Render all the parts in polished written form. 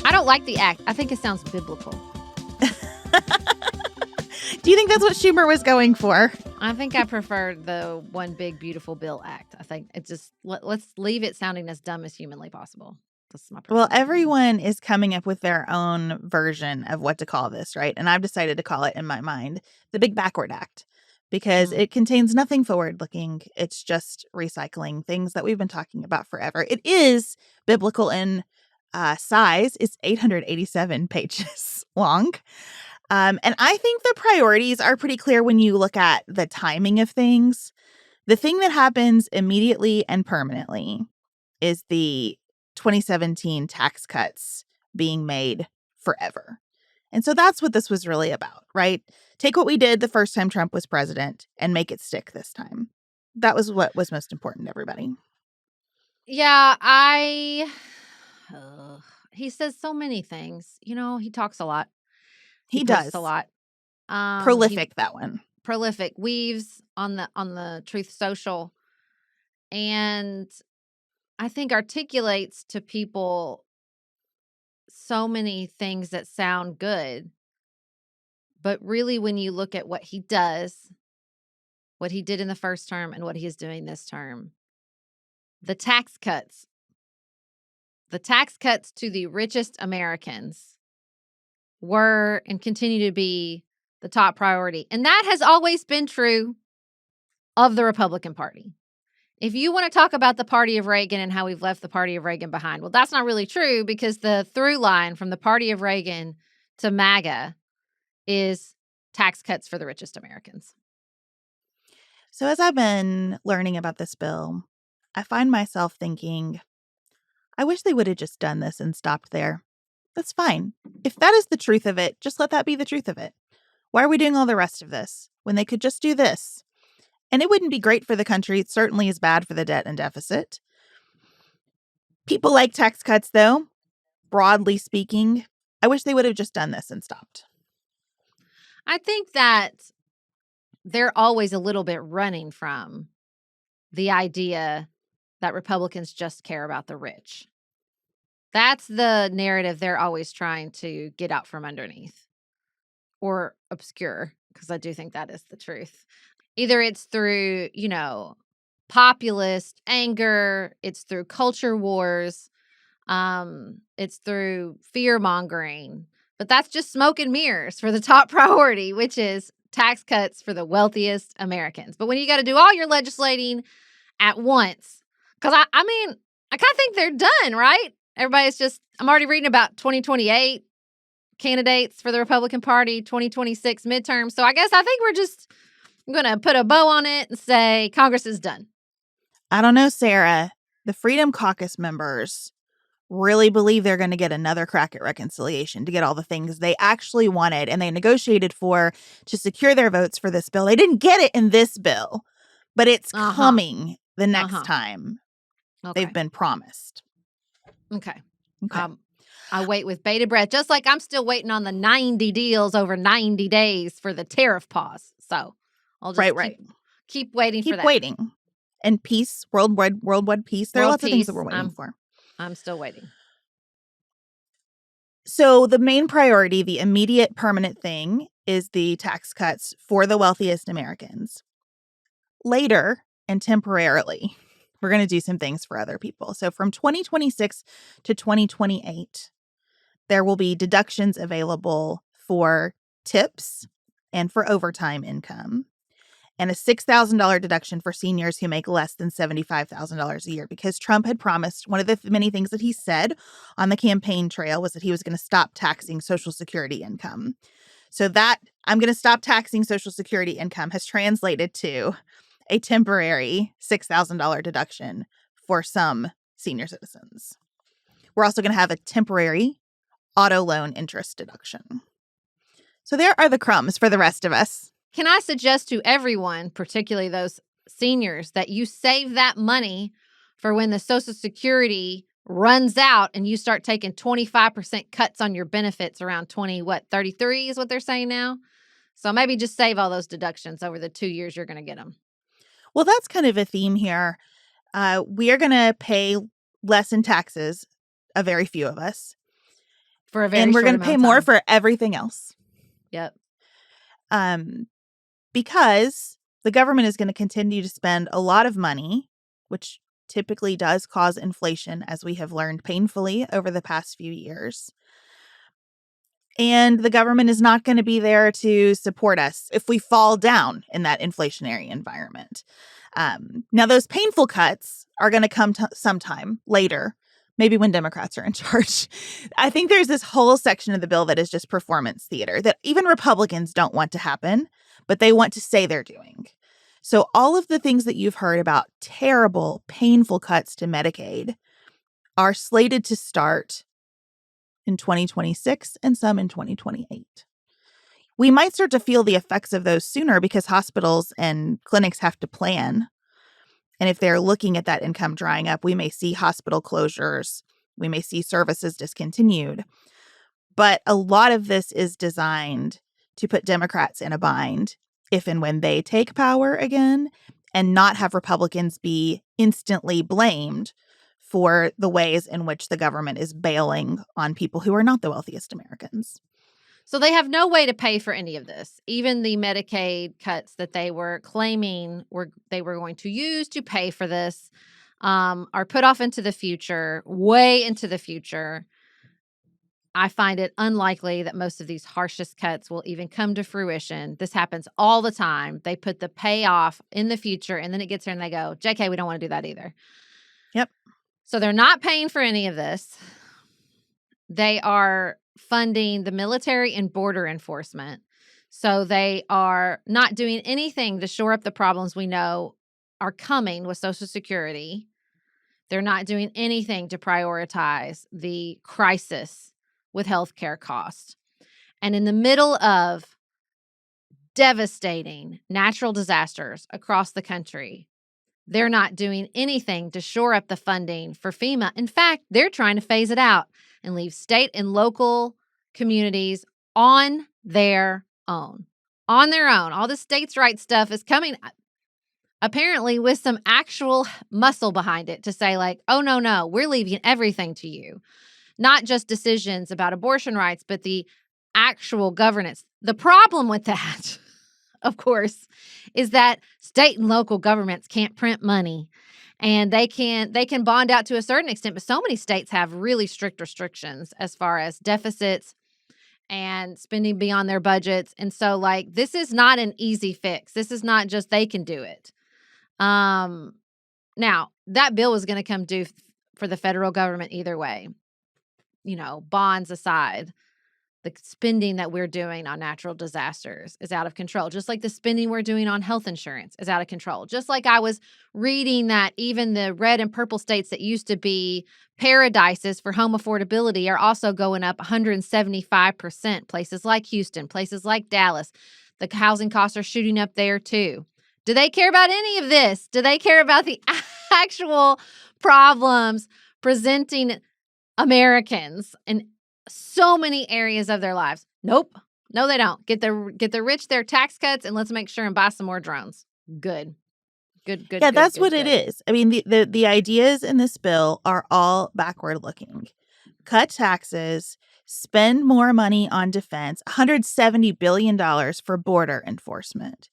I don't like the act. I think it sounds biblical. Do you think that's what Schumer was going for? I think I prefer the One Big Beautiful Bill Act. I think it just, let's leave it sounding as dumb as humanly possible. That's my Well, preferred opinion. everyone is coming up with their own version of what to call this, right? And I've decided to call it, in my mind, the Big Backward Act, because it contains nothing forward-looking. It's just recycling things that we've been talking about forever. It is biblical in size. It's 887 pages long. And I think the priorities are pretty clear when you look at the timing of things. The thing that happens immediately and permanently is the 2017 tax cuts being made forever. And so that's what this was really about, right? Take what we did the first time Trump was president and make it stick this time. That was what was most important to everybody. Yeah, he says so many things. You know, he talks a lot. He posts does. a lot. Prolific, that one. Prolific. Weaves on the Truth Social. And I think articulates to people so many things that sound good. But really, when you look at what he does, what he did in the first term and what he is doing this term, the tax cuts to the richest Americans were and continue to be the top priority. And that has always been true of the Republican Party. If you want to talk about the party of Reagan and how we've left the party of Reagan behind, well, that's not really true, because the through line from the party of Reagan to MAGA is tax cuts for the richest Americans. So as I've been learning about this bill, I find myself thinking, I wish they would have just done this and stopped there. That's fine. If that is the truth of it, just let that be the truth of it. Why are we doing all the rest of this when they could just do this? And it wouldn't be great for the country. It certainly is bad for the debt and deficit. People like tax cuts, though, broadly speaking. I wish they would have just done this and stopped. I think that they're always a little bit running from the idea that Republicans just care about the rich. That's the narrative they're always trying to get out from underneath or obscure, because I do think that is the truth. Either it's through, populist anger, it's through culture wars, it's through fear mongering, but that's just smoke and mirrors for the top priority, which is tax cuts for the wealthiest Americans. But when you got to do all your legislating at once, because I kind of think they're done, right? Everybody's just, I'm already reading about 2028 candidates for the Republican Party, 2026 midterms. So I think I'm going to put a bow on it and say Congress is done. I don't know, Sarah. The Freedom Caucus members really believe they're going to get another crack at reconciliation to get all the things they actually wanted and they negotiated for to secure their votes for this bill. They didn't get it in this bill, but it's coming the next time. Okay. They've been promised. Okay. I wait with bated breath, just like I'm still waiting on the 90 deals over 90 days for the tariff pause. So I'll just keep waiting for that. Keep waiting. And peace, worldwide peace. There are lots of things that we're waiting for. I'm still waiting. So the main priority, the immediate permanent thing, is the tax cuts for the wealthiest Americans. Later and temporarily, we're going to do some things for other people. So from 2026 to 2028, there will be deductions available for tips and for overtime income, and a $6,000 deduction for seniors who make less than $75,000 a year, because Trump had promised, one of the many things that he said on the campaign trail was that he was going to stop taxing Social Security income. So that I'm going to stop taxing Social Security income has translated to a temporary $6,000 deduction for some senior citizens. We're also going to have a temporary auto loan interest deduction. So there are the crumbs for the rest of us. Can I suggest to everyone, particularly those seniors, that you save that money for when the Social Security runs out and you start taking 25% cuts on your benefits around 33 is what they're saying now? So maybe just save all those deductions over the 2 years you're going to get them. Well, that's kind of a theme here. We are going to pay less in taxes, a very few of us. For a very and we're short going to amount pay of more time. for everything else. Yep. Because the government is going to continue to spend a lot of money, which typically does cause inflation, as we have learned painfully over the past few years. And the government is not going to be there to support us if we fall down in that inflationary environment. Now, those painful cuts are going to come sometime later, maybe when Democrats are in charge. I think there's this whole section of the bill that is just performance theater that even Republicans don't want to happen, but they want to say they're doing. So all of the things that you've heard about terrible, painful cuts to Medicaid are slated to start in 2026 and some in 2028. We might start to feel the effects of those sooner because hospitals and clinics have to plan. And if they're looking at that income drying up, we may see hospital closures. We may see services discontinued. But a lot of this is designed to put Democrats in a bind if and when they take power again, and not have Republicans be instantly blamed for the ways in which the government is bailing on people who are not the wealthiest Americans. So they have no way to pay for any of this. Even the Medicaid cuts that they were claiming they were going to use to pay for this are put off into the future, way into the future. I find it unlikely that most of these harshest cuts will even come to fruition. This happens all the time. They put the payoff in the future, and then it gets here and they go, JK, we don't want to do that either. Yep. So they're not paying for any of this. They are funding the military and border enforcement. So they are not doing anything to shore up the problems we know are coming with Social Security. They're not doing anything to prioritize the crisis with healthcare costs. And in the middle of devastating natural disasters across the country, they're not doing anything to shore up the funding for FEMA. In fact, they're trying to phase it out and leave state and local communities on their own. On their own. All the states' rights stuff is coming, apparently, with some actual muscle behind it to say, like, oh, no, we're leaving everything to you. Not just decisions about abortion rights, but the actual governance. The problem with that, of course, is that state and local governments can't print money. And they can bond out to a certain extent, but so many states have really strict restrictions as far as deficits and spending beyond their budgets. And so, like, this is not an easy fix. This is not just they can do it. Now, that bill is going to come due for the federal government either way. You know, bonds aside, the spending that we're doing on natural disasters is out of control. Just like the spending we're doing on health insurance is out of control. Just like I was reading that even the red and purple states that used to be paradises for home affordability are also going up 175%. Places like Houston, places like Dallas, the housing costs are shooting up there too. Do they care about any of this? Do they care about the actual problems presenting Americans in so many areas of their lives? Nope. No, they don't. Get the rich their tax cuts, and let's make sure and buy some more drones. Good. Yeah, that's what it is. I mean, the ideas in this bill are all backward looking. Cut taxes, spend more money on defense, $170 billion for border enforcement.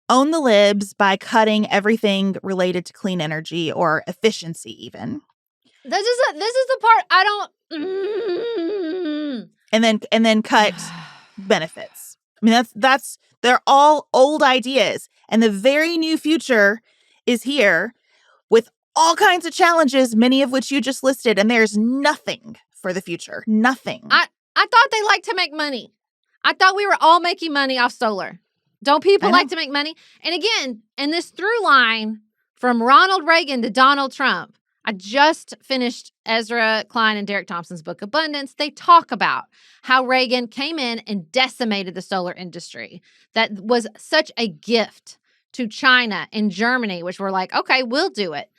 Own the libs by cutting everything related to clean energy or efficiency even. This is the part I don't. And then cut benefits. I mean, they're all old ideas, and the very new future is here with all kinds of challenges, many of which you just listed, and there's nothing for the future. Nothing. I thought they liked to make money. I thought we were all making money off solar. Don't people like to make money? And again, in this through line from Ronald Reagan to Donald Trump, I just finished Ezra Klein and Derek Thompson's book, Abundance. They talk about how Reagan came in and decimated the solar industry. That was such a gift to China and Germany, which were like, okay, we'll do it.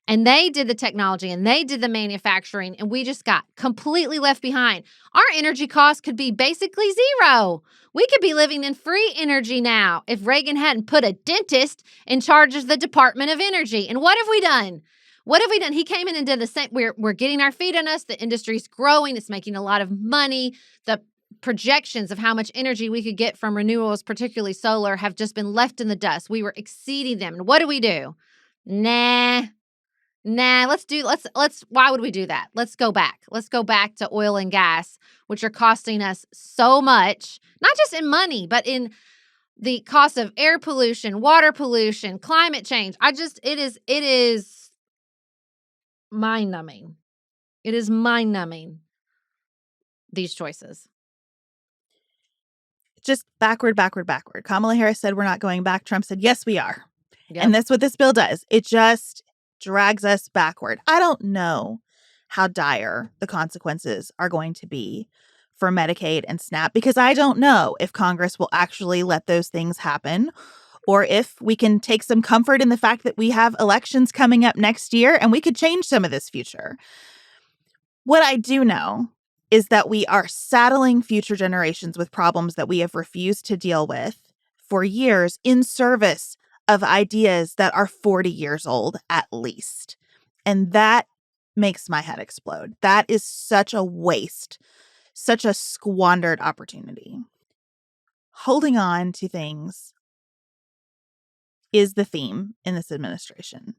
And they did the technology and they did the manufacturing, and we just got completely left behind. Our energy costs could be basically zero. We could be living in free energy now if Reagan hadn't put a dentist in charge of the Department of Energy. And what have we done? What have we done? He came in and did the same. We're getting our feet on us. The industry's growing. It's making a lot of money. The projections of how much energy we could get from renewables, particularly solar, have just been left in the dust. We were exceeding them. And what do? Nah, let's why would we do that? Let's go back. Let's go back to oil and gas, which are costing us so much, not just in money, but in the cost of air pollution, water pollution, climate change. It is mind-numbing. It is mind-numbing, these choices. Just backward. Kamala Harris said we're not going back. Trump said, yes, we are. Yep. And that's what this bill does. It just drags us backward. I don't know how dire the consequences are going to be for Medicaid and SNAP, because I don't know if Congress will actually let those things happen, or if we can take some comfort in the fact that we have elections coming up next year and we could change some of this future. What I do know is that we are saddling future generations with problems that we have refused to deal with for years in service of ideas that are 40 years old at least. And that makes my head explode. That is such a waste, such a squandered opportunity. Holding on to things is the theme in this administration.